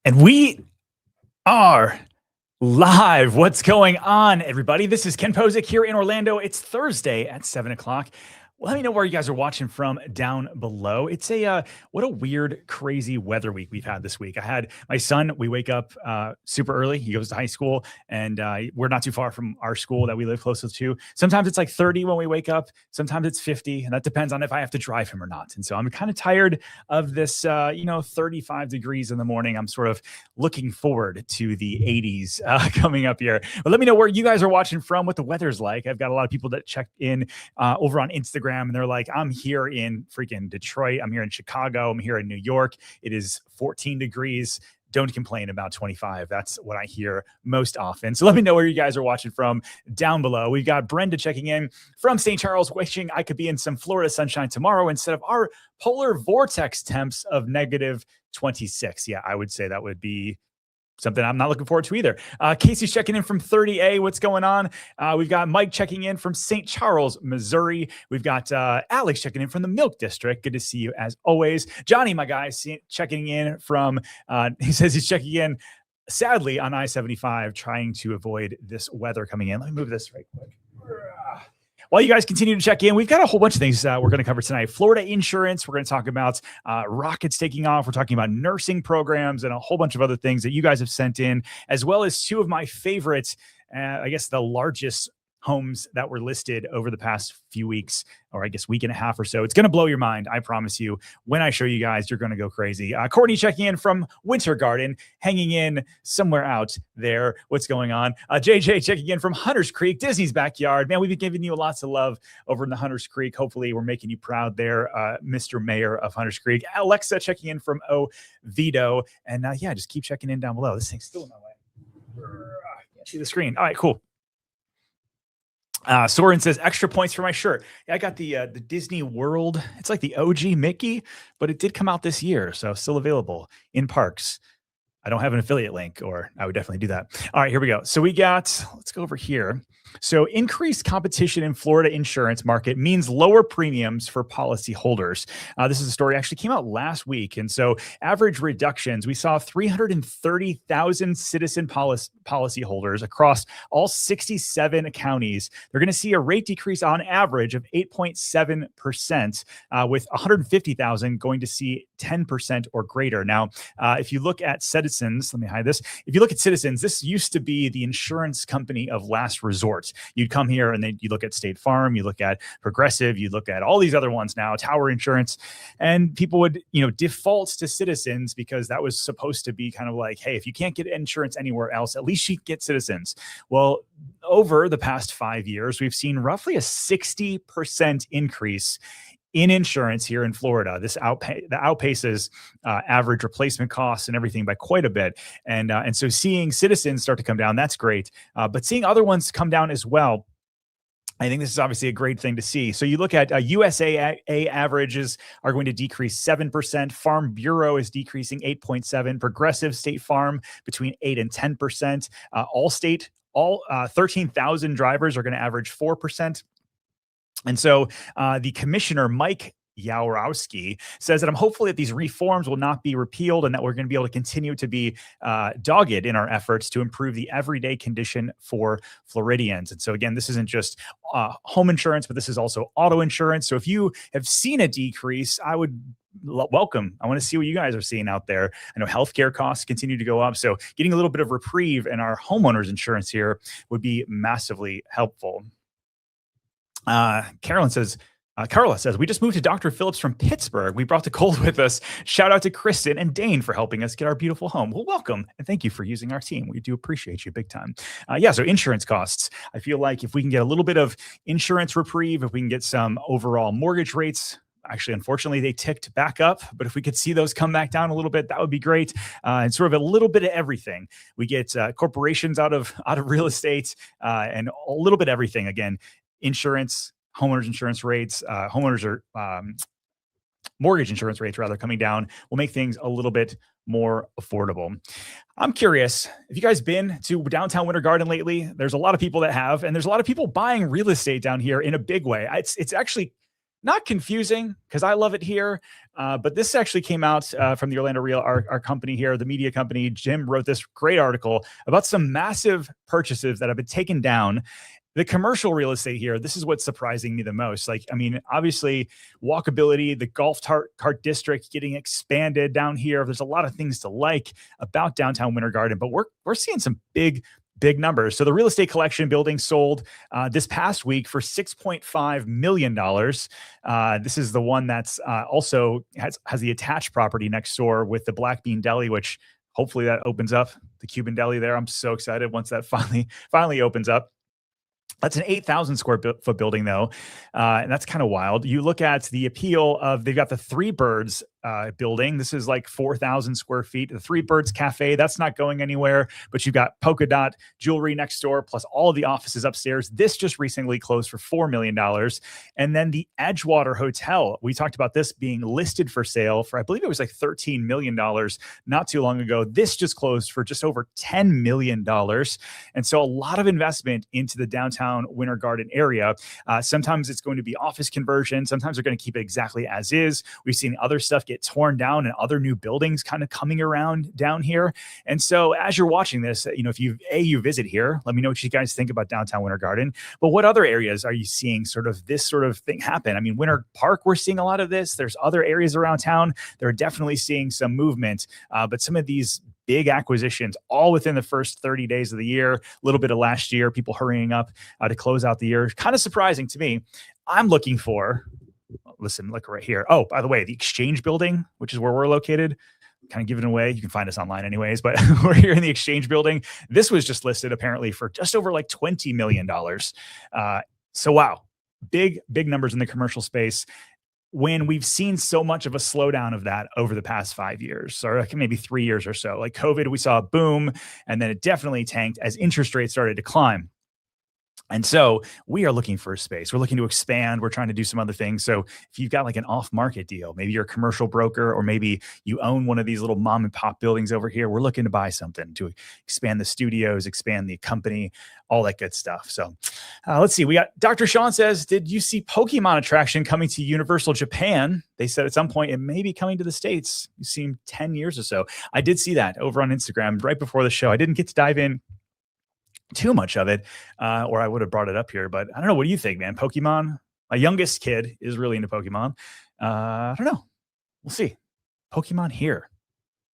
And we are live. What's going on, everybody? This is Ken Pozek here in Orlando. It's Thursday at 7 o'clock. Let me know where you guys are watching from down below. It's what a weird, crazy weather week we've had this week. I had my son, we wake up super early. He goes to high school, and we're not too far from our school that we live closest to. Sometimes it's like 30 when we wake up. Sometimes it's 50, and that depends on if I have to drive him or not. And so I'm kind of tired of this, 35 degrees in the morning. I'm sort of looking forward to the 80s coming up here. But let me know where you guys are watching from, what the weather's like. I've got a lot of people that check in over on Instagram, and they're like, I'm here in freaking Detroit. I'm here in Chicago. I'm here in New York. It is 14 degrees. Don't complain about 25. That's what I hear most often. So let me know where you guys are watching from down below. We've got Brenda checking in from St. Charles, wishing I could be in some Florida sunshine tomorrow instead of our polar vortex temps of negative 26. Yeah, I would say that would be something I'm not looking forward to either. Casey's checking in from 30A. What's going on? We've got Mike checking in from St. Charles, Missouri. We've got Alex checking in from the Milk District. Good to see you as always. Johnny, my guy, checking in from, he says he's checking in, sadly, on I-75, trying to avoid this weather coming in. Let me move this right quick. While you guys continue to check in, we've got a whole bunch of things we're going to cover tonight. Florida insurance. We're going to talk about rockets taking off. We're talking about nursing programs and a whole bunch of other things that you guys have sent in, as well as two of my favorites, I guess the largest homes that were listed over the past few weeks, or I guess week and a half or so. It's going to blow your mind. I promise you. When I show you guys, you're going to go crazy. Courtney checking in from Winter Garden, hanging in somewhere out there. What's going on? JJ checking in from Hunters Creek, Disney's backyard. Man, we've been giving you lots of love over in the Hunters Creek. Hopefully we're making you proud there, Mr. Mayor of Hunters Creek. Alexa checking in from Oviedo. And yeah, just keep checking in down below. This thing's still in my way. I can't see the screen. All right, cool. Soren says extra points for my shirt. Yeah, I got the Disney World. It's like the OG Mickey, but it did come out this year, so still available in parks. I don't have an affiliate link, or I would definitely do that. All right, here we go. So let's go over here. So increased competition in Florida insurance market means lower premiums for policyholders. This is a story actually came out last week. And so average reductions, we saw 330,000 citizen policyholders across all 67 counties. They're going to see a rate decrease on average of 8.7%, with 150,000 going to see 10% or greater. Now, if you look at Citizens, let me hide this. If you look at Citizens, this used to be the insurance company of last resort. You'd come here and then you look at State Farm, you look at Progressive, you look at all these other ones now, Tower Insurance, and people would, default to Citizens because that was supposed to be kind of like, hey, if you can't get insurance anywhere else, at least you get Citizens. Well, over the past 5 years, we've seen roughly a 60% increase in insurance here in Florida. This outpaces average replacement costs and everything by quite a bit. And so seeing Citizens start to come down, that's great. But seeing other ones come down as well, I think this is obviously a great thing to see. So you look at USAA averages are going to decrease 7%. Farm Bureau is decreasing 8.7%. Progressive State Farm between 8 and 10%. Allstate, 13,000 drivers are going to average 4%. And so the commissioner, Mike Yaworowski, says that I'm hopeful that these reforms will not be repealed and that we're going to be able to continue to be dogged in our efforts to improve the everyday condition for Floridians. And so again, this isn't just home insurance, but this is also auto insurance. So if you have seen a decrease, I would welcome. I want to see what you guys are seeing out there. I know healthcare costs continue to go up. So getting a little bit of reprieve in our homeowners insurance here would be massively helpful. Carla says, we just moved to Dr. Phillips from Pittsburgh. We brought the cold with us. Shout out to Kristen and Dane for helping us get our beautiful home. Well, welcome. And thank you for using our team. We do appreciate you big time. So insurance costs. I feel like if we can get a little bit of insurance reprieve, if we can get some overall mortgage rates, actually, unfortunately, they ticked back up, but if we could see those come back down a little bit, that would be great. And sort of a little bit of everything. We get corporations out of real estate and a little bit of everything. Again, insurance, homeowners insurance rates, mortgage insurance rates rather coming down will make things a little bit more affordable. I'm curious, have you guys been to downtown Winter Garden lately? There's a lot of people that have, and there's a lot of people buying real estate down here in a big way. It's actually not confusing because I love it here. But this actually came out from the Orlando Real, our company here, the media company. Jim wrote this great article about some massive purchases that have been taken down. The commercial real estate here, this is what's surprising me the most. Like, I mean, obviously, walkability, the cart district getting expanded down here. There's a lot of things to like about downtown Winter Garden, but we're seeing some big numbers. So the real estate collection building sold this past week for $6.5 million. This is the one that's also has the attached property next door with the Black Bean Deli, which hopefully that opens up, the Cuban Deli there. I'm so excited once that finally opens up. That's an 8,000 square foot building, though, and that's kind of wild. You look at the appeal of, they've got the Three Birds building. This is like 4,000 square feet. The Three Birds Cafe, that's not going anywhere, but you've got polka dot jewelry next door, plus all of the offices upstairs. This just recently closed for $4 million. And then the Edgewater Hotel, we talked about this being listed for sale for, I believe it was like $13 million not too long ago. This just closed for just over $10 million. And so a lot of investment into the downtown Winter Garden area. Sometimes it's going to be office conversion. Sometimes they're going to keep it exactly as is. We've seen other stuff get torn down and other new buildings kind of coming around down here. And so as you're watching this, if you visit here, let me know what you guys think about downtown Winter Garden. But what other areas are you seeing sort of this sort of thing happen? I mean, Winter Park, we're seeing a lot of this. There's other areas around town. They're definitely seeing some movement. But some of these big acquisitions all within the first 30 days of the year, a little bit of last year, people hurrying up to close out the year. Kind of surprising to me. I'm looking for, listen, look right here. Oh, by the way, the Exchange Building, which is where we're located, kind of giving away. You can find us online anyways, but we're here in the Exchange Building. This was just listed apparently for just over like $20 million. So wow, big numbers in the commercial space, when we've seen so much of a slowdown of that over the past 5 years, or like maybe 3 years or so. Like COVID, we saw a boom, and then it definitely tanked as interest rates started to climb. And so we are looking for a space. We're looking to expand. We're trying to do some other things. So if you've got like an off-market deal, maybe you're a commercial broker, or maybe you own one of these little mom and pop buildings over here, we're looking to buy something to expand the studios, expand the company, all that good stuff. So let's see. We got Dr. Sean says, did you see Pokemon attraction coming to Universal Japan? They said at some point it may be coming to the States. You seem 10 years or so. I did see that over on Instagram right before the show. I didn't get to dive in too much of it, or I would have brought it up here. But I don't know. What do you think, man? Pokemon? My youngest kid is really into Pokemon. I don't know. We'll see. Pokemon here.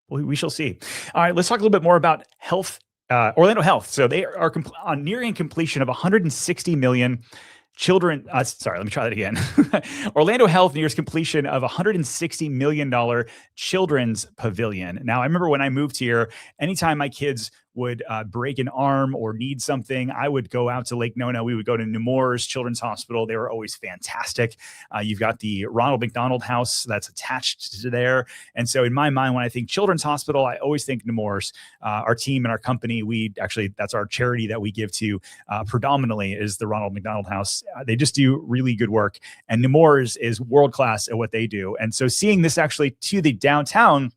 We shall see. All right, let's talk a little bit more about health. Orlando Health. So they are nearing completion of 160 million children. Sorry, let me try that again. Orlando Health nears completion of $160 million children's pavilion. Now, I remember when I moved here, anytime my kids would break an arm or need something, I would go out to Lake Nona. We would go to Nemours Children's Hospital. They were always fantastic. You've got the Ronald McDonald House that's attached to there. And so in my mind, when I think Children's Hospital, I always think Nemours. Our team and our company, that's our charity that we give to predominantly is the Ronald McDonald House. They just do really good work. And Nemours is world-class at what they do. And so seeing this actually to the downtown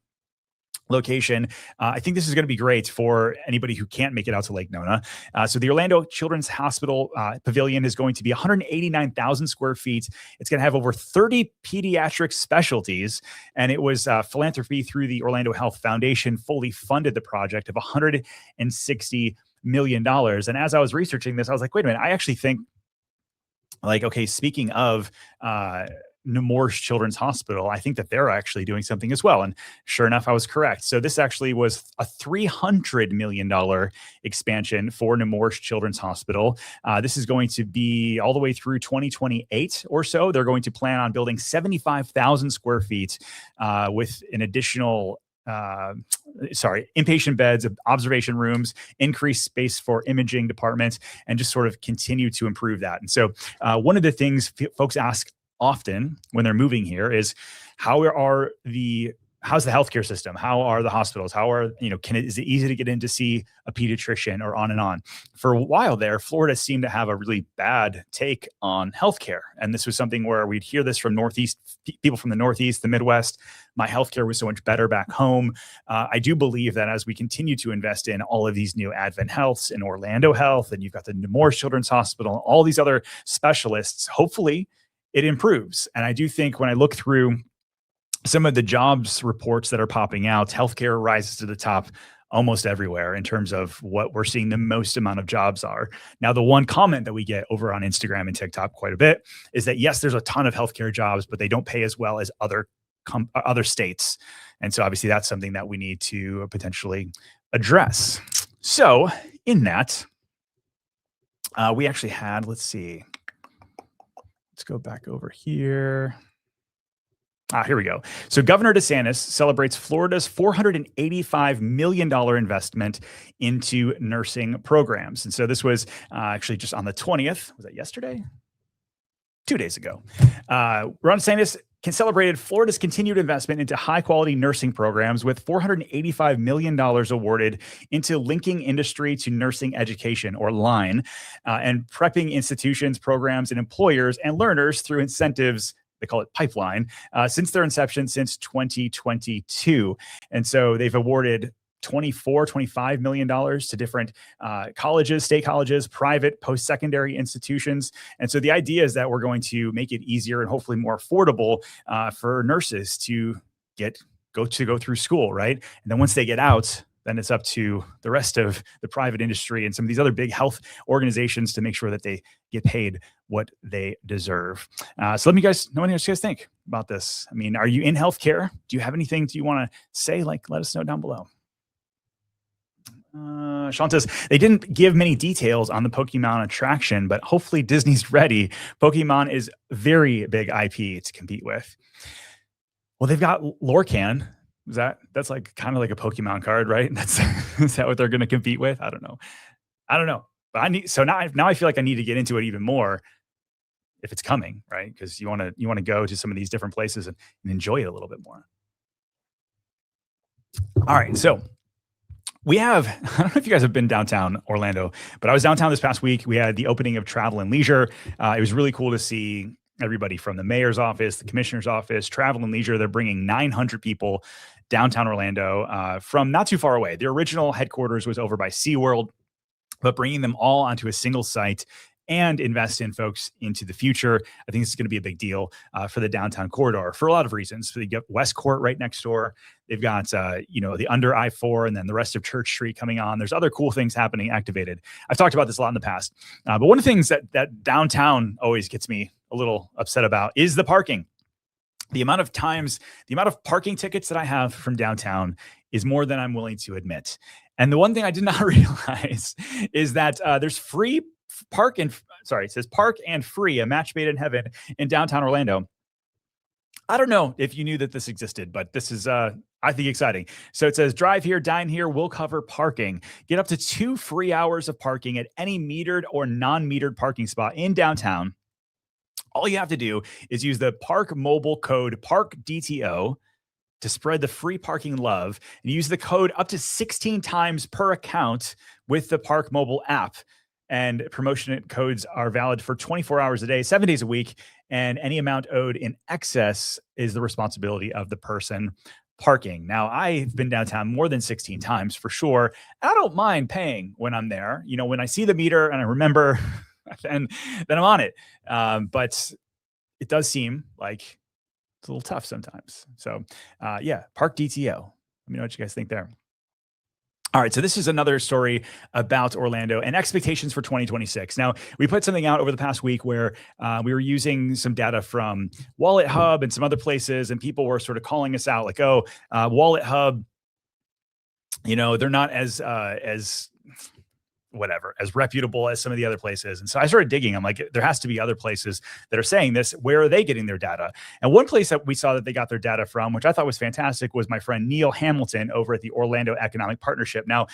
location, I think this is going to be great for anybody who can't make it out to Lake Nona. So the Orlando Children's Hospital Pavilion is going to be 189,000 square feet. It's going to have over 30 pediatric specialties, and it was philanthropy through the Orlando Health Foundation fully funded the project of $160 million. And as I was researching this, I was like, wait a minute, I actually think, like, okay, speaking of Nemours Children's Hospital, I think that they're actually doing something as well. And sure enough, I was correct. So this actually was a $300 million expansion for Nemours Children's Hospital. This is going to be all the way through 2028 or so. They're going to plan on building 75,000 square feet with an additional inpatient beds, observation rooms, increased space for imaging departments, and just sort of continue to improve that. And so one of the things folks ask often when they're moving here is how's the healthcare system? How are the hospitals? Is it easy to get in to see a pediatrician, or on and on? For a while there, Florida seemed to have a really bad take on healthcare. And this was something where we'd hear this from people from the Northeast, the Midwest. My healthcare was so much better back home. I do believe that as we continue to invest in all of these new Advent Healths and Orlando Health, and you've got the Nemours Children's Hospital, all these other specialists, hopefully it improves. And I do think when I look through some of the jobs reports that are popping out, healthcare rises to the top almost everywhere in terms of what we're seeing the most amount of jobs are. Now, the one comment that we get over on Instagram and TikTok quite a bit is that yes, there's a ton of healthcare jobs, but they don't pay as well as other states. And so obviously that's something that we need to potentially address. So in that, we actually had, let's see, let's go back over here. Here we go. So Governor DeSantis celebrates Florida's $485 million investment into nursing programs. And so this was actually just on the 20th. Was that yesterday? 2 days ago. Ron DeSantis celebrated Florida's continued investment into high-quality nursing programs with $485 million awarded into linking industry to nursing education, or LINE, and prepping institutions, programs, and employers and learners through incentives. They call it pipeline, since their inception since 2022. And so they've awarded $25 million to different colleges, state colleges, private post-secondary institutions. And so the idea is that we're going to make it easier and hopefully more affordable for nurses to go through school, right? And then once they get out, then it's up to the rest of the private industry and some of these other big health organizations to make sure that they get paid what they deserve. So let me know what you guys think about this. I mean, are you in healthcare? Do you have anything you want to say? Let us know down below. Sean says they didn't give many details on the Pokemon attraction, but hopefully Disney's ready. Pokemon is very big IP to compete with. Well, they've got Lorcan. That's like kind of like a Pokemon card, right? Is that what they're going to compete with? I don't know. But now I feel like I need to get into it even more if it's coming, right? Because you want to go to some of these different places and enjoy it a little bit more. All right, so we have, I don't know if you guys have been downtown Orlando, but I was downtown this past week. We had the opening of Travel and Leisure. It was really cool to see everybody from the mayor's office, the commissioner's office, Travel and Leisure. They're bringing 900 people downtown Orlando from not too far away. Their original headquarters was over by SeaWorld, but bringing them all onto a single site and invest in folks into the future. I think this is going to be a big deal for the downtown corridor for a lot of reasons. So you get West Court right next door. They've got, the under I-4 and then the rest of Church Street coming on. There's other cool things happening activated. I've talked about this a lot in the past. But one of the things that downtown always gets me a little upset about is the parking. The amount of parking tickets that I have from downtown is more than I'm willing to admit. And the one thing I did not realize is that there's free it says park and free, a match made in heaven in downtown Orlando. I don't know if you knew that this existed, but this is, I think, exciting. So it says, drive here, dine here, we'll cover parking. Get up to 2 free hours of parking at any metered or non-metered parking spot in downtown. All you have to do is use the Park mobile code PARKDTO to spread the free parking love, and use the code up to 16 times per account with the Park mobile app. And promotion codes are valid for 24 hours a day, 7 days a week, and any amount owed in excess is the responsibility of the person parking. Now, I've been downtown more than 16 times for sure. I don't mind paying when I'm there. When I see the meter and I remember, then I'm on it. But it does seem like it's a little tough sometimes. So, Park DTO. Let me know what you guys think there. All right, so this is another story about Orlando and expectations for 2026. Now, we put something out over the past week where we were using some data from Wallet Hub and some other places, and people were sort of calling us out like, Wallet Hub, they're not as reputable as some of the other places. And so I started digging. I'm like, there has to be other places that are saying this. Where are they getting their data? And one place that we saw that they got their data from, which I thought was fantastic, was my friend Neil Hamilton over at the Orlando Economic Partnership. Now,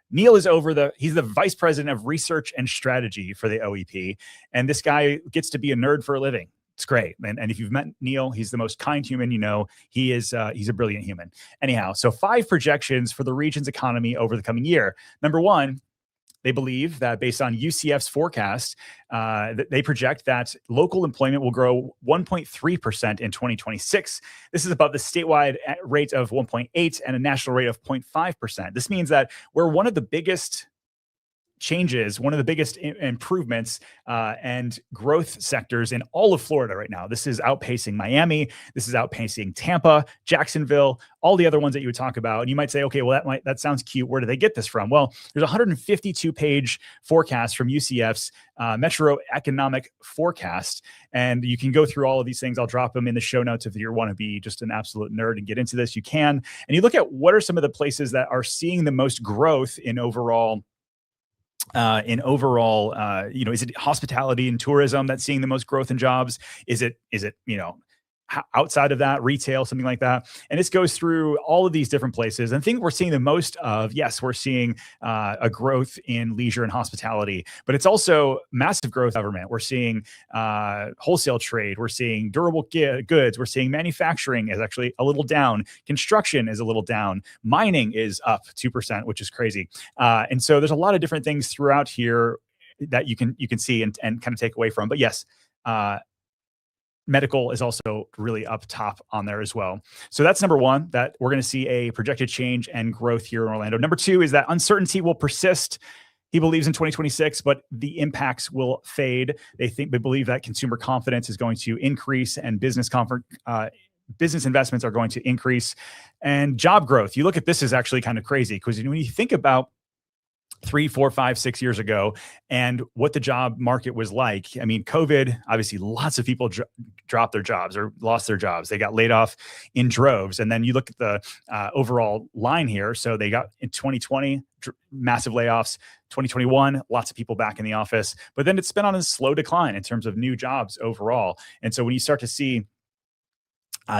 Neil is he's the vice president of research and strategy for the OEP. And this guy gets to be a nerd for a living. It's great. And if you've met Neil, he's the most kind human he's a brilliant human. Anyhow, so 5 projections for the region's economy over the coming year. Number 1, they believe that based on UCF's forecast, they project that local employment will grow 1.3% in 2026. This is above the statewide rate of 1.8 and a national rate of 0.5%. This means that we're one of the biggest changes, one of the biggest improvements and growth sectors in all of Florida right now. This is outpacing Miami. This is outpacing Tampa, Jacksonville, all the other ones that you would talk about. And you might say, okay, well, that sounds cute. Where do they get this from? Well, there's a 152-page forecast from UCF's Metro Economic Forecast. And you can go through all of these things. I'll drop them in the show notes if you want to be just an absolute nerd and get into this. You can. And you look at what are some of the places that are seeing the most growth in overall, is it hospitality and tourism that's seeing the most growth in jobs? Is it, outside of that, retail, something like that? And this goes through all of these different places. And I think we're seeing the most of, yes, we're seeing a growth in leisure and hospitality, but it's also massive growth in government. We're seeing wholesale trade. We're seeing durable goods. We're seeing manufacturing is actually a little down. Construction is a little down. Mining is up 2%, which is crazy. And so there's a lot of different things throughout here that you can see and kind of take away from. But yes, medical is also really up top on there as well. So that's number one, that we're going to see a projected change and growth here in Orlando. Number two is that uncertainty will persist. He believes in 2026, but the impacts will fade. They believe that consumer confidence is going to increase and business investments are going to increase, and job growth. You look at this is actually kind of crazy because when you think about 3, 4, 5, 6 years ago and what the job market was like. I mean, COVID, obviously lots of people dropped their jobs or lost their jobs. They got laid off in droves. And then you look at the overall line here. So they got in 2020, massive layoffs, 2021, lots of people back in the office, but then it's been on a slow decline in terms of new jobs overall. And so when you start to see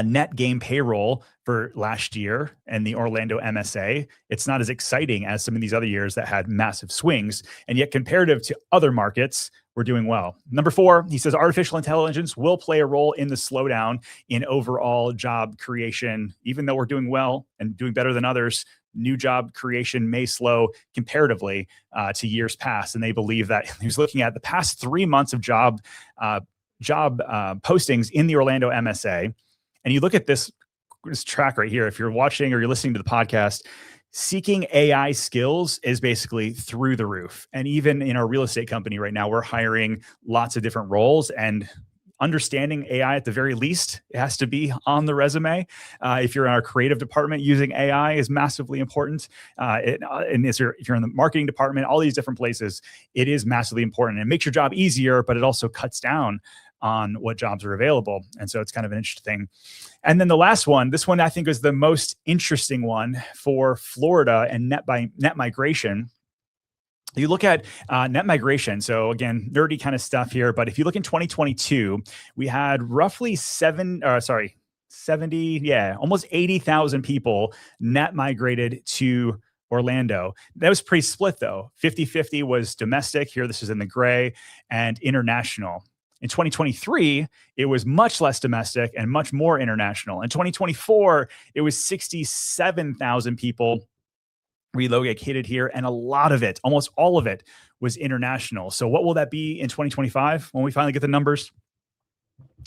net game payroll for last year and the Orlando MSA, it's not as exciting as some of these other years that had massive swings. And yet comparative to other markets, we're doing well. Number 4, he says artificial intelligence will play a role in the slowdown in overall job creation. Even though we're doing well and doing better than others, new job creation may slow comparatively to years past. And they believe that he was looking at the past 3 months of job postings in the Orlando MSA. And you look at this track right here, if you're watching or you're listening to the podcast, seeking AI skills is basically through the roof. And even in our real estate company right now, we're hiring lots of different roles, and understanding AI at the very least, it has to be on the resume. If you're in our creative department, using AI is massively important. And if you're in the marketing department, all these different places, it is massively important. It makes your job easier, but it also cuts down on what jobs are available. And so it's kind of an interesting thing. And then the last one, this one I think is the most interesting one for Florida and net migration. You look at net migration. So again, nerdy kind of stuff here, but if you look in 2022, we had roughly almost 80,000 people net migrated to Orlando. That was pretty split though. 50-50 was domestic here. This is in the gray, and international. In 2023, it was much less domestic and much more international. In 2024, it was 67,000 people relocated here, and a lot of it, almost all of it, was international. So what will that be in 2025 when we finally get the numbers?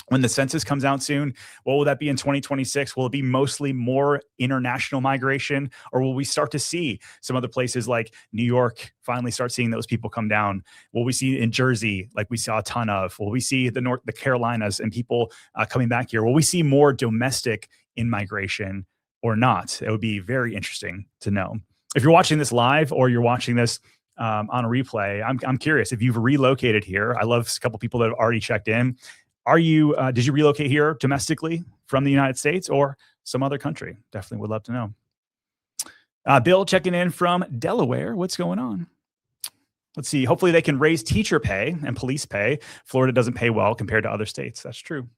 When the census comes out soon, what will that be in 2026? Will it be mostly more international migration, or will we start to see some other places like New York finally start seeing those people come down? Will we see in Jersey, like we saw a ton of? Will we see the Carolinas and people coming back here? Will we see more domestic in-migration or not? It would be very interesting to know. If you're watching this live or you're watching this on a replay, I'm curious if you've relocated here. I love a couple people that have already checked in. Did you relocate here domestically from the United States or some other country? Definitely would love to know. Bill checking in from Delaware. What's going on? Let's see. Hopefully they can raise teacher pay and police pay. Florida doesn't pay well compared to other states. That's true.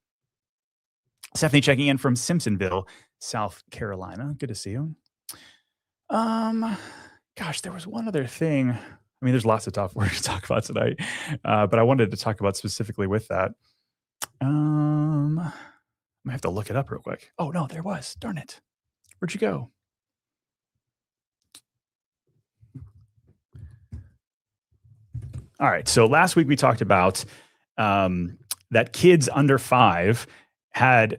Stephanie checking in from Simpsonville, South Carolina. Good to see you. Gosh, there was one other thing. I mean, there's lots of stuff we're going to talk about tonight, but I wanted to talk about specifically with that. I have to look it up real quick. Oh no, there was. Darn it. Where'd you go? All right. So last week we talked about that kids under 5 had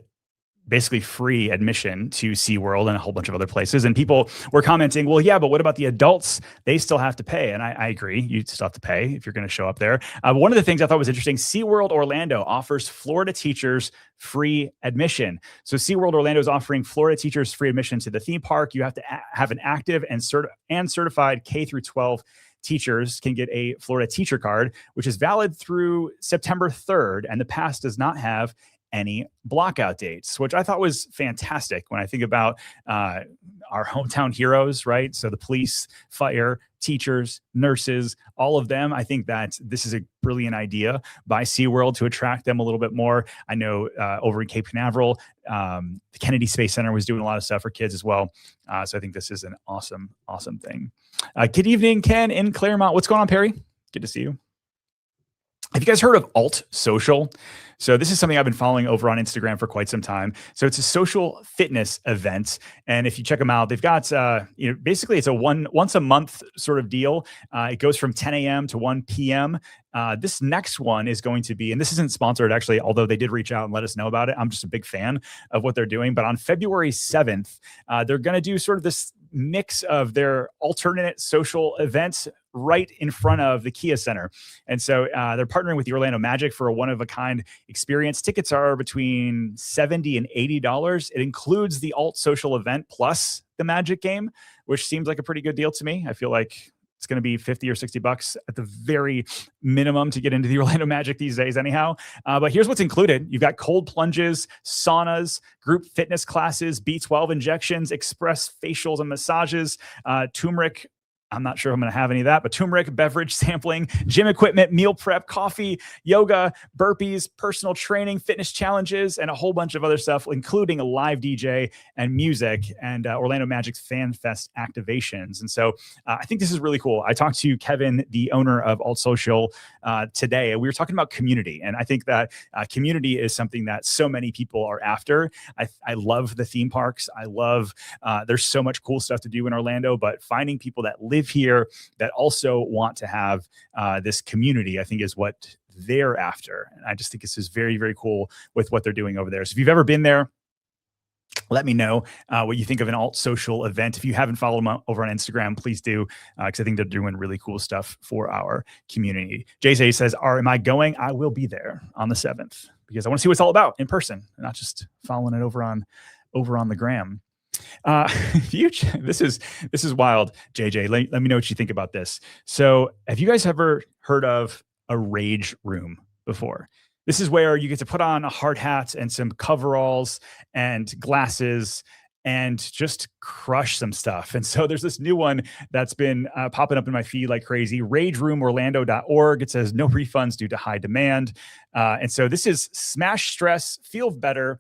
basically free admission to SeaWorld and a whole bunch of other places. And people were commenting, well, yeah, but what about the adults? They still have to pay. And I agree. You still have to pay if you're going to show up there. But one of the things I thought was interesting, SeaWorld Orlando offers Florida teachers free admission. So SeaWorld Orlando is offering Florida teachers free admission to the theme park. You have to have an active and certified K through 12 teachers can get a Florida teacher card, which is valid through September 3rd. And the pass does not have any blockout dates, which I thought was fantastic when I think about our hometown heroes, right? So the police, fire, teachers, nurses, all of them. I think that this is a brilliant idea by SeaWorld to attract them a little bit more. I know over in Cape Canaveral, the Kennedy Space Center was doing a lot of stuff for kids as well. So I think this is an awesome, awesome thing. Good evening, Ken in Claremont. What's going on, Perry? Good to see you. Have you guys heard of Alt Social? So this is something I've been following over on Instagram for quite some time. So it's a social fitness event. And if you check them out, they've got, basically it's a once a month sort of deal. It goes from 10 a.m. to 1 p.m. This next one is going to be, and this isn't sponsored actually, although they did reach out and let us know about it. I'm just a big fan of what they're doing. But on February 7th, they're going to do sort of this mix of their alternate social events right in front of the Kia Center. And so they're partnering with the Orlando Magic for a one-of-a-kind experience. Tickets are between $70 and $80. It includes the Alt Social event plus the Magic game, which seems like a pretty good deal to me. I feel like it's going to be $50 or $60 at the very minimum to get into the Orlando Magic these days anyhow. But here's what's included. You've got cold plunges, saunas, group fitness classes, B12 injections, express facials and massages, turmeric. I'm not sure I'm going to have any of that, but turmeric, beverage sampling, gym equipment, meal prep, coffee, yoga, burpees, personal training, fitness challenges, and a whole bunch of other stuff, including a live DJ and music and Orlando Magic's Fan Fest activations. And so I think this is really cool. I talked to Kevin, the owner of Alt Social, today, and we were talking about community. And I think that community is something that so many people are after. I love the theme parks. I love, there's so much cool stuff to do in Orlando, but finding people that live here that also want to have this community, I think is what they're after. And I just think this is very, very cool with what they're doing over there. So if you've ever been there, let me know what you think of an Alt Social event. If you haven't followed them over on Instagram, please do, because I think they're doing really cool stuff for our community. JJ says, am I going? I will be there on the 7th because I want to see what it's all about in person, and not just following it over on the gram. This is wild, JJ. Let me know what you think about this. So have you guys ever heard of a rage room before? This is where you get to put on a hard hat and some coveralls and glasses and just crush some stuff. And so there's this new one that's been popping up in my feed like crazy, rageroomorlando.org. It says no refunds due to high demand. And so this is smash stress, feel better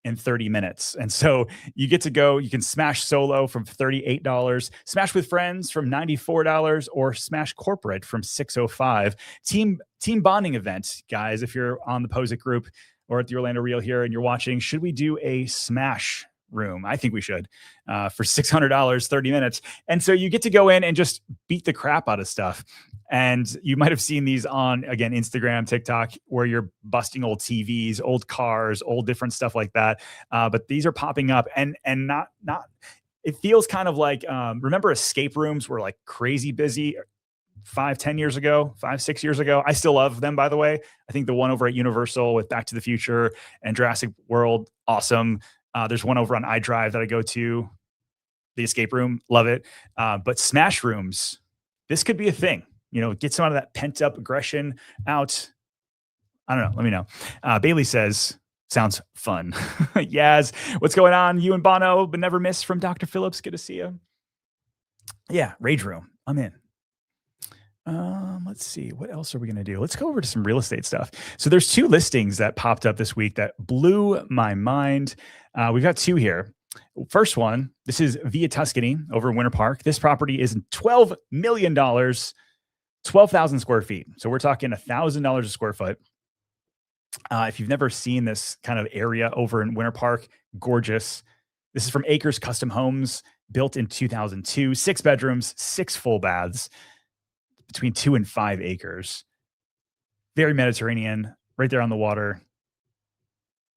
in 30 minutes. And so you get to go, you can smash solo from $38, smash with friends from $94, or smash corporate from $605. Team bonding event, guys. If you're on the Pozek group or at the Orlando Reel here and you're watching, should we do a smash room? I think we should, for $600, 30 minutes. And so you get to go in and just beat the crap out of stuff. And you might have seen these on, again, Instagram, TikTok, where you're busting old TVs, old cars, old different stuff like that. But these are popping up and not, it feels kind of like, remember escape rooms were like crazy busy 5-6 years ago. I still love them, by the way. I think the one over at Universal with Back to the Future and Jurassic World, awesome. There's one over on iDrive that I go to, the escape room, love it. But smash rooms, this could be a thing. Get some of that pent up aggression out. I don't know. Let me know. Bailey says, sounds fun. Yaz, what's going on? You and Bono, but never miss from Dr. Phillips. Good to see you. Yeah, Rage Room. I'm in. Let's see. What else are we going to do? Let's go over to some real estate stuff. So there's 2 listings that popped up this week that blew my mind. We've got 2 here. First one, this is Via Tuscany over in Winter Park. This property is $12 million, 12,000 square feet. So we're talking $1,000 a square foot. If you've never seen this kind of area over in Winter Park, gorgeous. This is from Acres Custom Homes, built in 2002, 6 bedrooms, 6 full baths, between 2 and 5 acres. Very Mediterranean, right there on the water.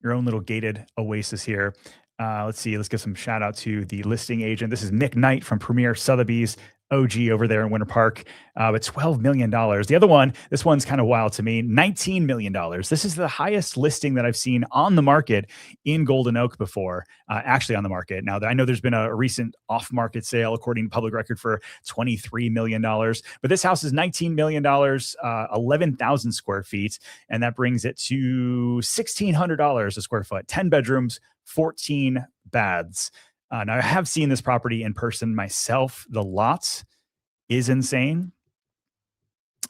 your own little gated oasis here. Let's see. Let's give some shout out to the listing agent. This is Nick Knight from Premier Sotheby's, OG over there in Winter Park, but $12 million. The other one, this one's kind of wild to me, $19 million. This is the highest listing that I've seen on the market in Golden Oak before, actually on the market. Now, I know there's been a recent off-market sale, according to public record, for $23 million, but this house is $19 million, 11,000 square feet, and that brings it to $1,600 a square foot, 10 bedrooms, 14 baths. Now, I have seen this property in person myself. The lot is insane.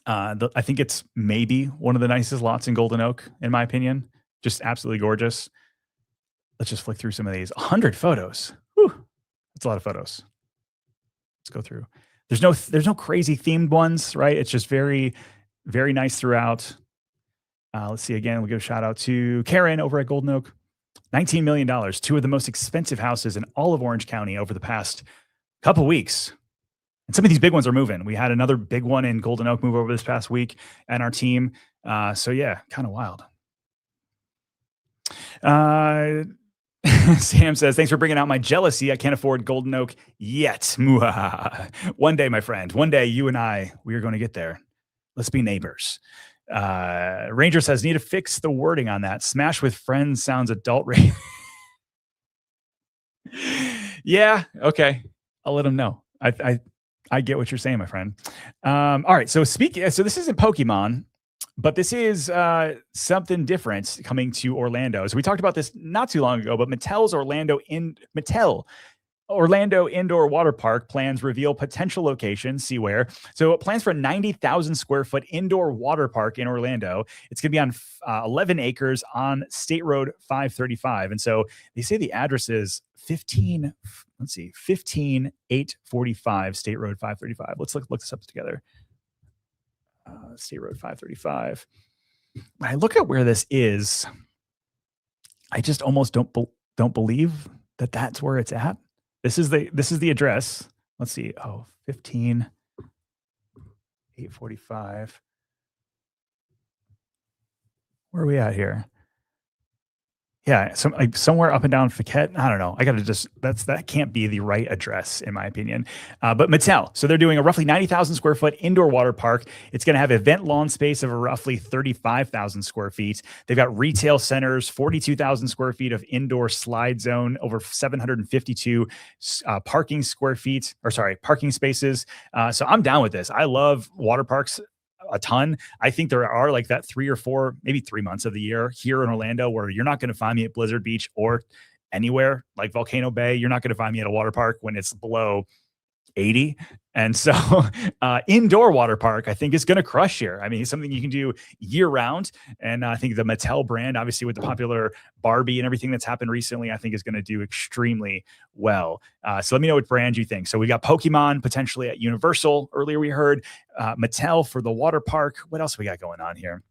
I think it's maybe one of the nicest lots in Golden Oak, in my opinion. Just absolutely gorgeous. Let's just flick through some of these. 100 photos. Whew. That's a lot of photos. Let's go through. There's no crazy themed ones, right? It's just very, very nice throughout. Let's see again. We'll give a shout out to Karen over at Golden Oak. $19 million, two of the most expensive houses in all of Orange County over the past couple weeks. And some of these big ones are moving. We had another big one in Golden Oak move over this past week and our team. So yeah, kind of wild. Sam says, thanks for bringing out my jealousy. I can't afford Golden Oak yet. One day, my friend, one day you and we are going to get there. Let's be neighbors. Ranger says, need to fix the wording on that. Smash with friends sounds adult rated. Yeah, okay. I'll let him know. I get what you're saying, my friend. All right. So so this isn't Pokemon, but this is something different coming to Orlando. So we talked about this not too long ago, but Mattel's Orlando Indoor Water Park plans reveal potential locations. See where. So it plans for a 90,000 square foot indoor water park in Orlando. It's going to be on 11 acres on State Road 535. And so they say the address is 15845 State Road 535. Let's look this up together. State Road 535. When I look at where this is, I just almost don't believe that that's where it's at. This is the address. Let's see. Oh, 15845. Where are we at here? Yeah, somewhere up and down Fiquette. I don't know. I got to that can't be the right address in my opinion. But Mattel, so they're doing a roughly 90,000 square foot indoor water park. It's going to have event lawn space of a roughly 35,000 square feet. They've got retail centers, 42,000 square feet of indoor slide zone, over 752 parking spaces. So I'm down with this. I love water parks a ton. I think there are like that 3 or 4, maybe 3 months of the year here in Orlando where you're not going to find me at Blizzard Beach or anywhere like Volcano Bay. You're not going to find me at a water park when it's below 80. And so indoor water park, I think, is going to crush here. I mean, it's something you can do year round. And I think the Mattel brand, obviously with the popular Barbie and everything that's happened recently, I think is going to do extremely well. So let me know what brand you think. So we got Pokemon potentially at Universal. Earlier we heard Mattel for the water park. What else we got going on here?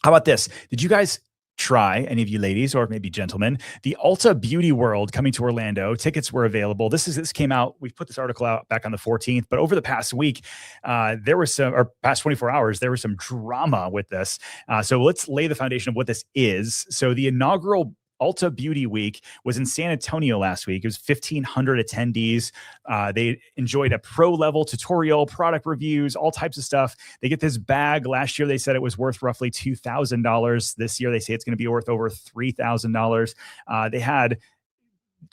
How about this? Did you guys try, any of you ladies or maybe gentlemen, the Ulta Beauty World coming to Orlando? Tickets were available. This came out. We put this article out back on the 14th, but over the past week, past 24 hours, there was some drama with this. So let's lay the foundation of what this is. So the inaugural Ulta Beauty Week was in San Antonio last week. It was 1,500 attendees. They enjoyed a pro level tutorial, product reviews, all types of stuff. They get this bag. Last year, they said it was worth roughly $2,000. This year, they say it's going to be worth over $3,000. They had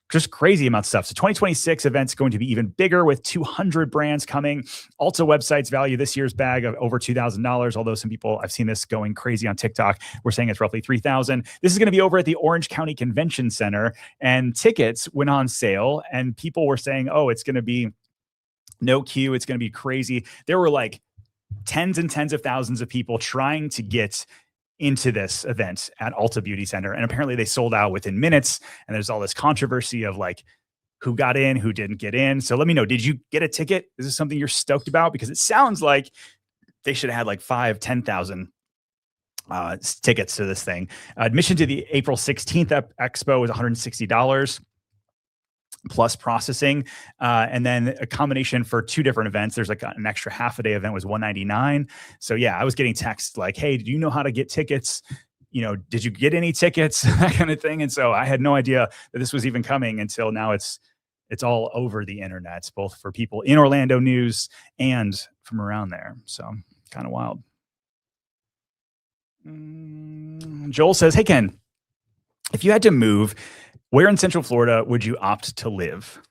just crazy amounts of stuff. So 2026 event's going to be even bigger with 200 brands coming. Ulta websites value this year's bag of over $2,000. Although some people, I've seen this going crazy on TikTok, we're saying it's roughly $3,000. This is going to be over at the Orange County Convention Center, and tickets went on sale and people were saying, oh, it's going to be no queue. It's going to be crazy. There were like tens and tens of thousands of people trying to get into this event at Ulta Beauty Center. And apparently they sold out within minutes. And there's all this controversy of like who got in, who didn't get in. So let me know, did you get a ticket? Is this something you're stoked about? Because it sounds like they should have had like 10,000 tickets to this thing. Admission to the April 16th expo was $160. Plus processing, and then a combination for 2 different events. There's like an extra half a day event was $199. So yeah, I was getting texts like, hey, do you know how to get tickets? did you get any tickets? That kind of thing. And so I had no idea that this was even coming until now. It's all over the internet, both for people in Orlando news and from around there. So kind of wild. Joel says, "Hey Ken, if you had to move, where in Central Florida would you opt to live?"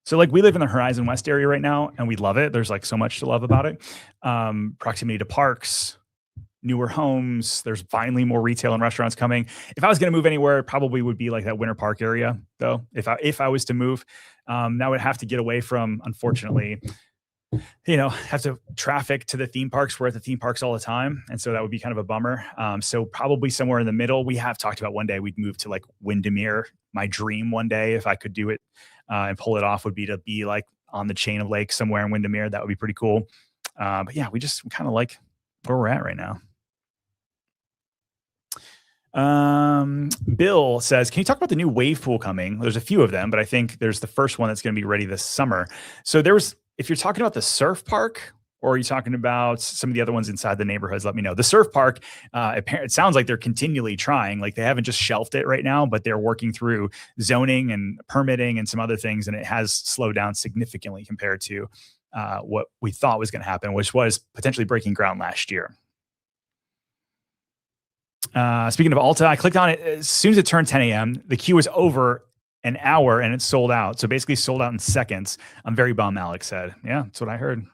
So like we live in the Horizon West area right now, and we love it. There's like so much to love about it. Proximity to parks, newer homes. There's finally more retail and restaurants coming. If I was going to move anywhere, it probably would be like that Winter Park area, though. If I was to move, that would have to get away from, unfortunately, have to traffic to the theme parks. We're at the theme parks all the time, and so that would be kind of a bummer. So probably somewhere in the middle. We have talked about one day we'd move to like Windermere. My dream one day, if I could do it and pull it off, would be to be like on the chain of lakes somewhere in Windermere. That would be pretty cool. But yeah, we kind of like where we're at right now. Bill says, "Can you talk about the new wave pool coming?" There's a few of them, but I think there's the first one that's going to be ready this summer. So if you're talking about the surf park, or are you talking about some of the other ones inside the neighborhoods, let me know. The surf park, it sounds like they're continually trying. Like they haven't just shelved it right now, but they're working through zoning and permitting and some other things, and it has slowed down significantly compared to what we thought was going to happen, which was potentially breaking ground last year. Speaking of Ulta, I clicked on it as soon as it turned 10 a.m. The queue was over an hour and it sold out. So basically sold out in seconds. I'm very bummed, Alex said. Yeah, that's what I heard.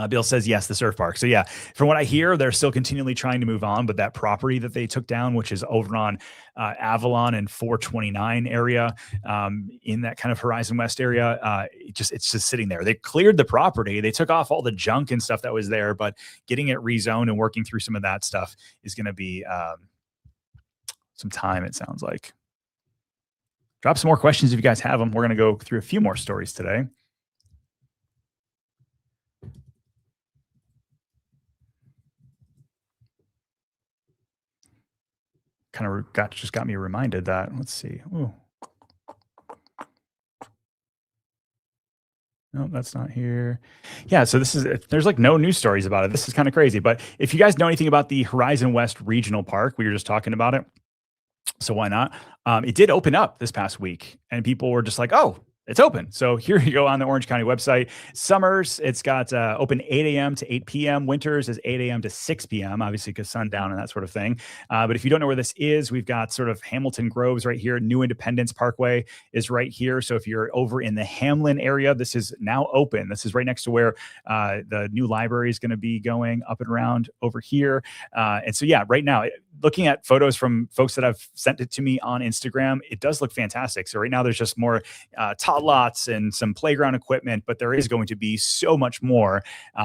Bill says, yes, the surf park. So yeah, from what I hear, they're still continually trying to move on, but that property that they took down, which is over on Avalon and 429 area, in that kind of Horizon West area, it's just sitting there. They cleared the property. They took off all the junk and stuff that was there, but getting it rezoned and working through some of that stuff is going to be some time, it sounds like. Drop some more questions if you guys have them. We're going to go through a few more stories today. Kind of just got me reminded that. Let's see. Ooh. No, that's not here. Yeah, so there's like no news stories about it. This is kind of crazy. But if you guys know anything about the Horizon West Regional Park, we were just talking about it. So why not? It did open up this past week, and people were just like, "Oh, it's open." So here you go on the Orange County website. Summers, it's got open 8 a.m. to 8 p.m. Winters is 8 a.m. to 6 p.m., obviously because sundown and that sort of thing. But if you don't know where this is, we've got sort of Hamilton Groves right here. New Independence Parkway is right here. So if you're over in the Hamlin area, this is now open. This is right next to where the new library is going to be going up and around over here. And so, yeah, right now, looking at photos from folks that have sent it to me on Instagram, it does look fantastic. So right now there's just more tot lots and some playground equipment, but there is going to be so much more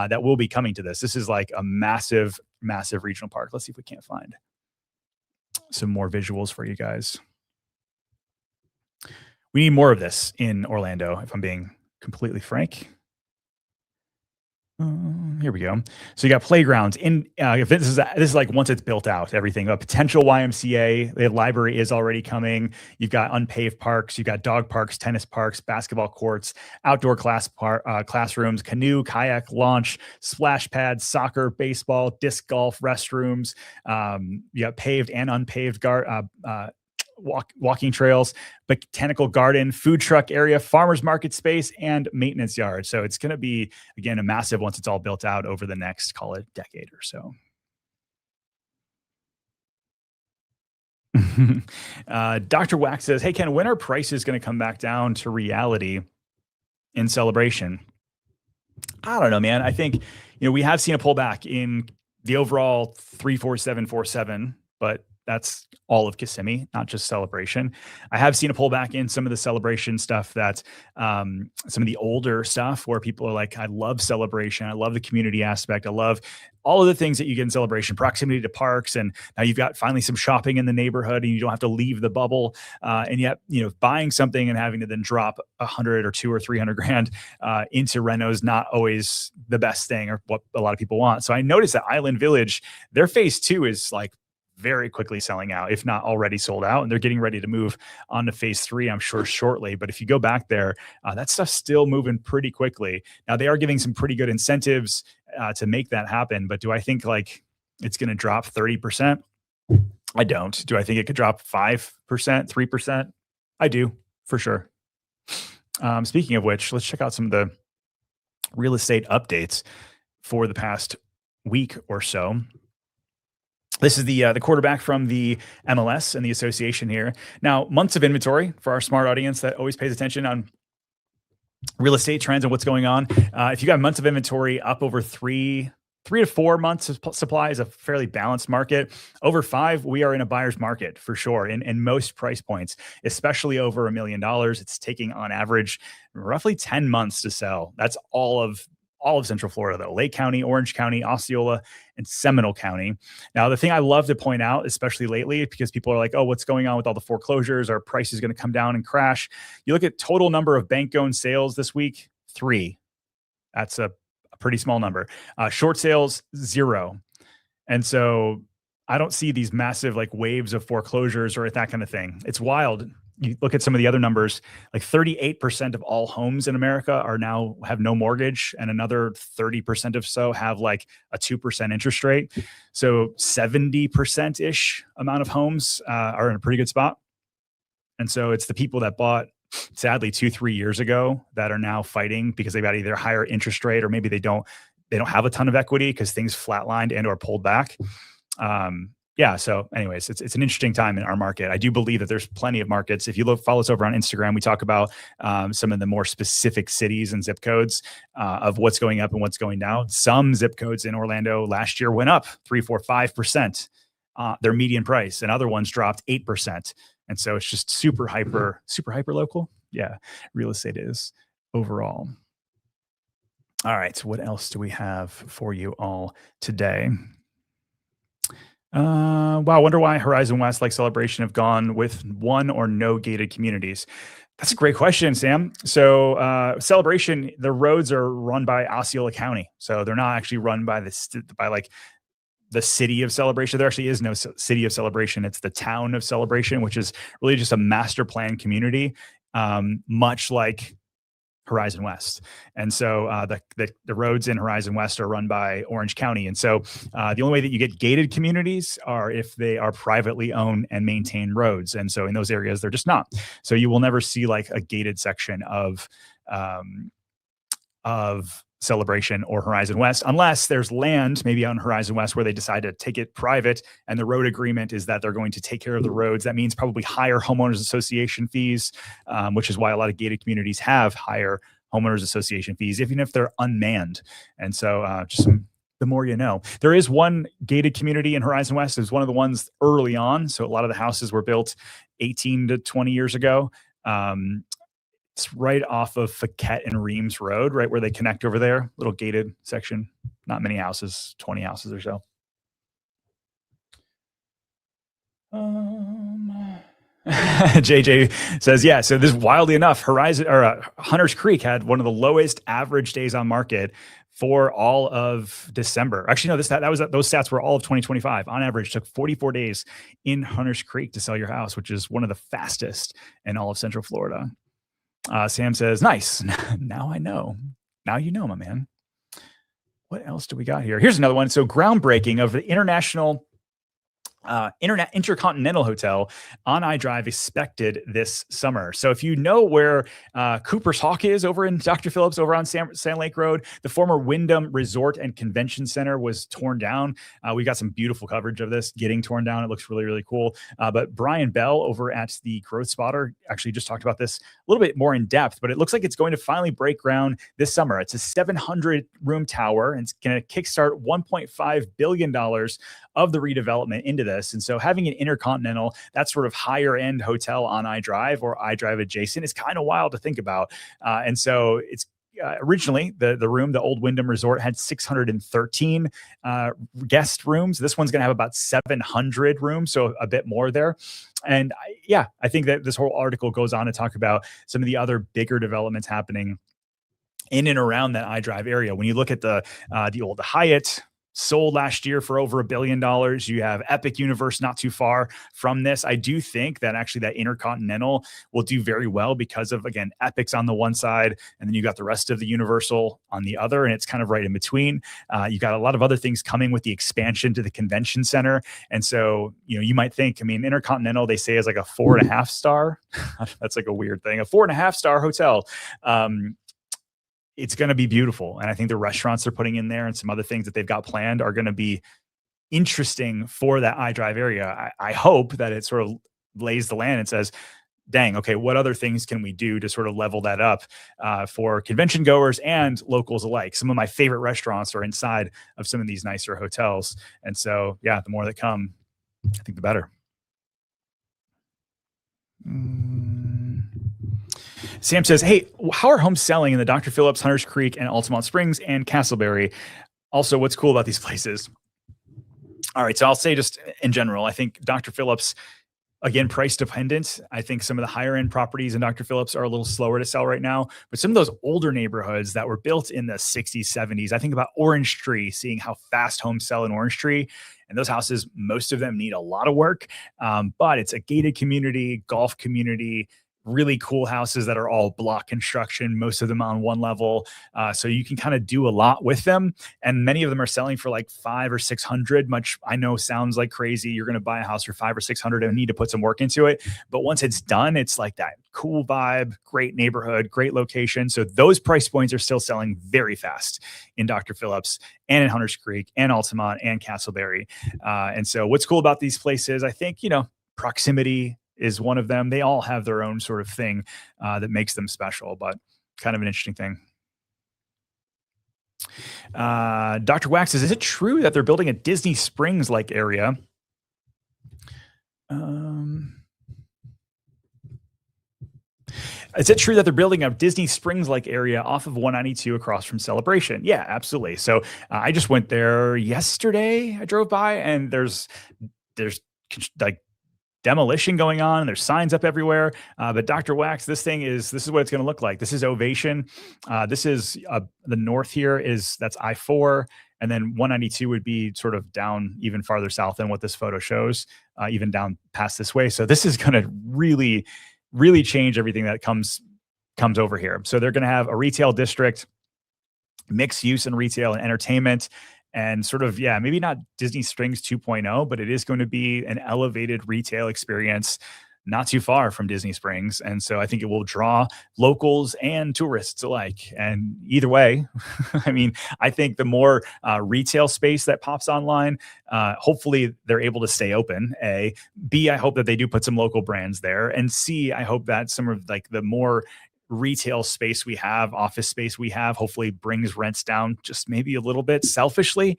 that will be coming to this. This is like a massive, massive regional park. Let's see if we can't find some more visuals for you guys. We need more of this in Orlando, if I'm being completely frank. Here we go. So you got playgrounds in. If this is like once it's built out, everything. A potential YMCA. The library is already coming. You've got unpaved parks. You've got dog parks, tennis parks, basketball courts, outdoor classrooms, canoe, kayak launch, splash pads, soccer, baseball, disc golf, restrooms. You got paved and unpaved walking trails, botanical garden, food truck area, farmers market space, and maintenance yard. So it's going to be, again, a massive once it's all built out over the next, call it, decade or so. Dr. Wax says, "Hey, Ken, when are prices going to come back down to reality in Celebration?" I don't know, man. I think, we have seen a pullback in the overall 34747, but that's all of Kissimmee, not just Celebration. I have seen a pullback in some of the Celebration stuff that some of the older stuff where people are like, I love Celebration. I love the community aspect. I love all of the things that you get in Celebration, proximity to parks. And now you've got finally some shopping in the neighborhood and you don't have to leave the bubble. And yet, buying something and having to then drop 100 or 200 or 300 grand into reno is not always the best thing or what a lot of people want. So I noticed that Island Village, their phase 2 is like very quickly selling out, if not already sold out. And they're getting ready to move on to phase 3, I'm sure, shortly. But if you go back there, that stuff's still moving pretty quickly. Now, they are giving some pretty good incentives to make that happen. But do I think like it's going to drop 30%. I don't. Do I think it could drop 5%, 3%? I do, for sure. Speaking of which, let's check out some of the real estate updates for the past week or so. This is the quarterback from the MLS and the association here. Now, months of inventory for our smart audience that always pays attention on real estate trends and what's going on. If you got months of inventory up over three to 4 months of supply is a fairly balanced market. Over 5, we are in a buyer's market for sure. In most price points, especially over $1 million, it's taking on average roughly 10 months to sell. That's all of Central Florida, though. Lake County, Orange County, Osceola, and Seminole County. Now, the thing I love to point out, especially lately, because people are like, oh, what's going on with all the foreclosures? Our price is going to come down and crash. You look at total number of bank-owned sales this week, 3. That's a pretty small number. Short sales, 0. And so I don't see these massive like waves of foreclosures or that kind of thing. It's wild. You look at some of the other numbers, like 38% of all homes in America are now have no mortgage, and another 30% of so have like a 2% interest rate. So 70% ish amount of homes are in a pretty good spot. And so it's the people that bought, sadly, 2-3 years ago that are now fighting because they've got either a higher interest rate or maybe they don't have a ton of equity because things flatlined and or pulled back. Yeah. So anyways, it's an interesting time in our market. I do believe that there's plenty of markets. If you follow us over on Instagram, we talk about some of the more specific cities and zip codes of what's going up and what's going down. Some zip codes in Orlando last year went up 3, 4, 5%, their median price, and other ones dropped 8%. And so it's just super hyper local. Yeah. Real estate is overall. All right. So what else do we have for you all today? Wow. I wonder why Horizon West, like Celebration, have gone with one or no gated communities. That's a great question, Sam. So Celebration, the roads are run by Osceola County. So they're not actually run by the city of Celebration. There actually is no city of Celebration. It's the town of Celebration, which is really just a master plan community, much like Horizon West. And so the roads in Horizon West are run by Orange County. And so the only way that you get gated communities are if they are privately owned and maintained roads. And so in those areas, they're just not. So you will never see like a gated section of Celebration or Horizon West, unless there's land maybe on Horizon West where they decide to take it private, and the road agreement is that they're going to take care of the roads. That means probably higher homeowners association fees, which is why a lot of gated communities have higher homeowners association fees, even if they're unmanned. And so the more you know. There is one gated community in Horizon West. It was one of the ones early on. So a lot of the houses were built 18 to 20 years ago. It's right off of Paquette and Reams Road, right where they connect over there. Little gated section. Not many houses, 20 houses or so. JJ says, yeah. So this, wildly enough, Hunters Creek had one of the lowest average days on market for all of December. Actually, no, those stats were all of 2025. On average, took 44 days in Hunters Creek to sell your house, which is one of the fastest in all of Central Florida. Sam says, nice. Now I know. Now you know, my man. What else do we got here? Here's another one. So groundbreaking of the Intercontinental Hotel on iDrive expected this summer. So if you know where Cooper's Hawk is over in Dr. Phillips over on Sand Lake Road, the former Wyndham Resort and Convention Center was torn down. We got some beautiful coverage of this getting torn down. It looks really, really cool. But Brian Bell over at the Growth Spotter actually just talked about this a little bit more in depth, but it looks like it's going to finally break ground this summer. It's a 700 room tower, and it's going to kickstart $1.5 billion of the redevelopment into this. And so having an Intercontinental, that sort of higher end hotel on iDrive or iDrive adjacent is kind of wild to think about. And so it's originally the room, the old Wyndham Resort, had 613 guest rooms. This one's going to have about 700 rooms, so a bit more there. And I think that this whole article goes on to talk about some of the other bigger developments happening in and around that iDrive area. When you look at the old Hyatt, sold last year for over $1 billion. You have Epic Universe not too far from this. I do think that actually that Intercontinental will do very well because of, again, Epic's on the one side, and then you got the rest of the Universal on the other, and it's kind of right in between. You got a lot of other things coming with the expansion to the convention center. And so, you might think, I mean, Intercontinental, they say is like a 4.5 star. That's like a weird thing, a 4.5 star hotel. It's going to be beautiful. And I think the restaurants they're putting in there and some other things that they've got planned are going to be interesting for that iDrive area. I hope that it sort of lays the land and says, dang, okay, what other things can we do to sort of level that up for convention goers and locals alike? Some of my favorite restaurants are inside of some of these nicer hotels. And so, yeah, the more that come, I think the better. Sam says, hey, how are homes selling in the Dr. Phillips, Hunters Creek, and Altamont Springs and Castleberry? Also, what's cool about these places? All right, so I'll say just in general, I think Dr. Phillips, again, price dependent. I think some of the higher end properties in Dr. Phillips are a little slower to sell right now, but some of those older neighborhoods that were built in the 60s, 70s, I think about Orange Tree, seeing how fast homes sell in Orange Tree. And those houses, most of them need a lot of work, but it's a gated community, golf community, really cool houses that are all block construction, most of them on one level. So you can kind of do a lot with them. And many of them are selling for like 500 or 600, much I know sounds like crazy. You're going to buy a house for 500 or 600 and need to put some work into it. But once it's done, it's like that cool vibe, great neighborhood, great location. So those price points are still selling very fast in Dr. Phillips and in Hunters Creek and Altamont and Castleberry. And so what's cool about these places, I think, proximity is one of them. They all have their own sort of thing that makes them special, but kind of an interesting thing. Dr. Wax says, is it true that they're building a Disney Springs-like area? Is it true that they're building a Disney Springs-like area off of 192 across from Celebration? Yeah, absolutely. So I just went there yesterday. I drove by, and there's like demolition going on. There's signs up everywhere. But Dr. Wax, this is what it's going to look like. This is Ovation. This is the north here that's I-4. And then 192 would be sort of down even farther south than what this photo shows, even down past this way. So this is going to really, really change everything that comes over here. So they're going to have a retail district, mixed use in retail and entertainment. And sort of, yeah, maybe not Disney Springs 2.0, but it is going to be an elevated retail experience not too far from Disney Springs. And so I think it will draw locals and tourists alike. And either way, I mean, I think the more retail space that pops online, hopefully they're able to stay open, A. B, I hope that they do put some local brands there. And C, I hope that some of like the more retail space we have, office space we have, hopefully brings rents down just maybe a little bit selfishly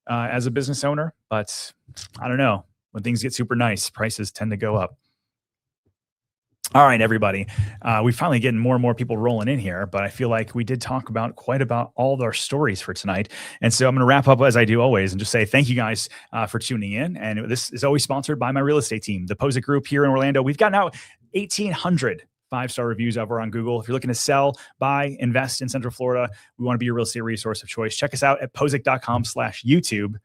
as a business owner. But I don't know, when things get super nice, prices tend to go up. All right, everybody. We're finally getting more and more people rolling in here, but I feel like we did talk about quite about all of our stories for tonight. And so I'm going to wrap up as I do always and just say thank you guys for tuning in. And this is always sponsored by my real estate team, the Pozek Group here in Orlando. We've got now 1,800 5-star reviews over on Google. If you're looking to sell, buy, invest in Central Florida, we want to be your real estate resource of choice. Check us out at pozek.com/YouTube.